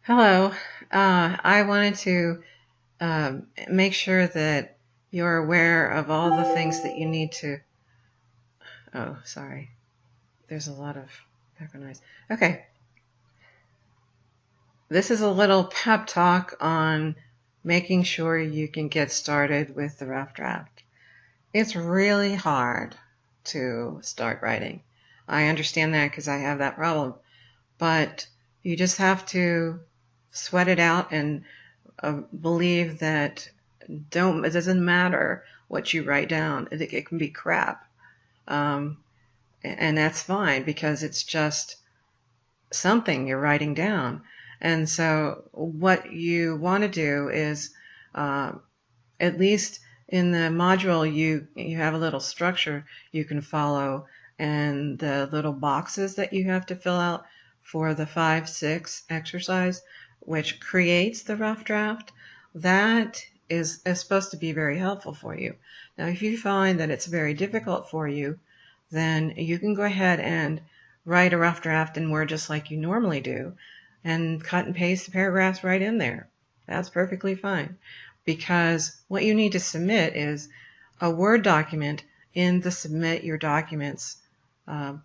Hello. I wanted to make sure that you're aware of all the things that you need to. Oh, sorry. There's a lot of background noise. Okay. This is a little pep talk on making sure you can get started with the rough draft. It's really hard to start writing. I understand that because I have that problem. But you just have to sweat it out and believe that it doesn't matter what you write down. It can be crap. Um, and that's fine because it's just something you're writing down. And so what you want to do is, uh, at least in the module, you have a little structure you can follow, and the little boxes that you have to fill out for the 5-6 exercise, which creates the rough draft, that is supposed to be very helpful for you. Now, if you find that it's very difficult for you, then you can go ahead and write a rough draft in Word just like you normally do and cut and paste the paragraphs right in there. That's perfectly fine, because what you need to submit is a Word document in the Submit Your Documents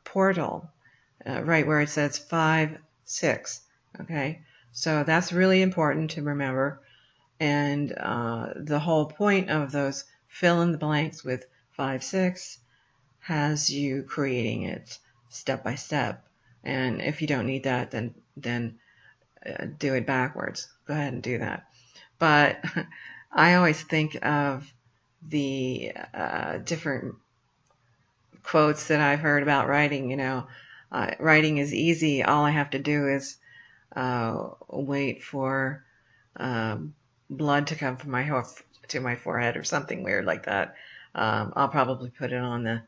portal, right where it says 5-6. Okay, so that's really important to remember. And the whole point of those fill in the blanks with 5-6 has you creating it step by step. And if you don't need that, then do it backwards. Go ahead and do that. But I always think of the different quotes that I've heard about writing. Writing is easy. All I have to do is wait for blood to come from to my forehead or something weird like that. I'll probably put it on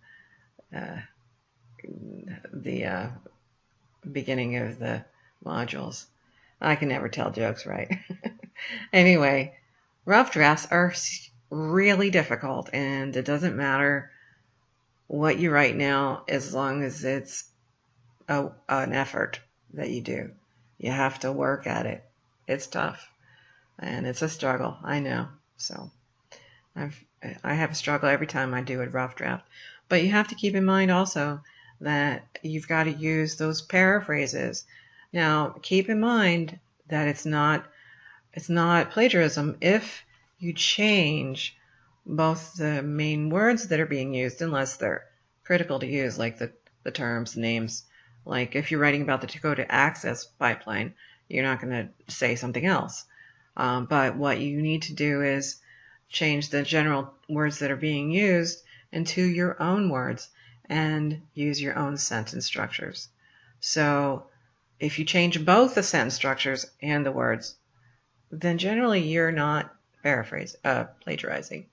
the beginning of the modules. I can never tell jokes right. Anyway, rough drafts are really difficult, and it doesn't matter what you write now as long as it's an effort that you do. You have to work at it. It's tough, and it's a struggle, I know. So I have a struggle every time I do a rough draft. But you have to keep in mind also that you've got to use those paraphrases. Now, keep in mind that it's not plagiarism if you change both the main words that are being used, unless they're critical to use, like the terms, names. Like if you're writing about the Dakota Access Pipeline, you're not going to say something else. But what you need to do is change the general words that are being used into your own words and use your own sentence structures. So if you change both the sentence structures and the words, then generally you're not plagiarizing.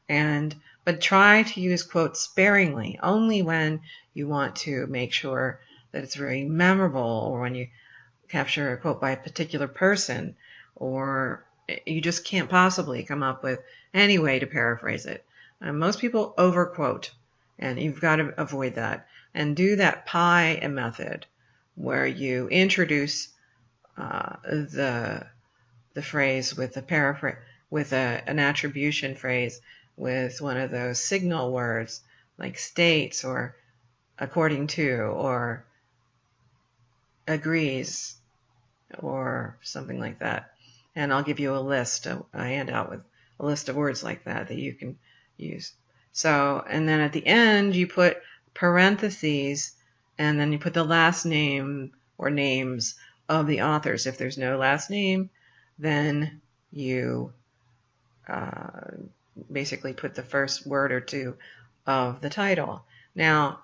But try to use quotes sparingly, only when you want to make sure that it's very memorable, or when you capture a quote by a particular person, or you just can't possibly come up with any way to paraphrase it. Most people overquote, and you've got to avoid that. And do that PI method, where you introduce the phrase with a an attribution phrase with one of those signal words like states or according to or agrees or something like that. And I'll give you a handout with a list of words like that you can use. So, and then at the end you put parentheses, and then you put the last name or names of the authors. If there's no last name, then you basically put the first word or two of the title. Now,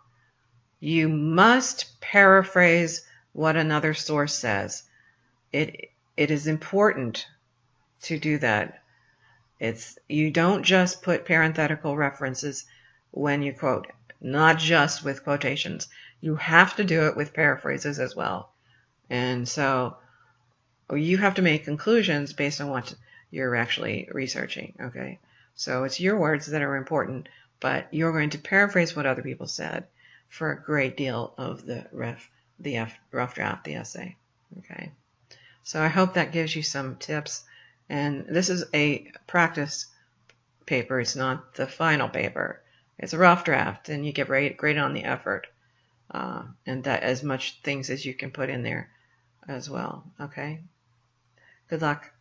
you must paraphrase what another source says. It is important to do that. You don't just put parenthetical references when you quote, not just with quotations. You have to do it with paraphrases as well. And so you have to make conclusions based on what you're actually researching, okay? So it's your words that are important, but you're going to paraphrase what other people said for a great deal of the rough draft, the essay, okay? So I hope that gives you some tips. And this is a practice paper. It's not the final paper. It's a rough draft, and you get graded on the effort. And that as much things as you can put in there as well. Okay? Good luck.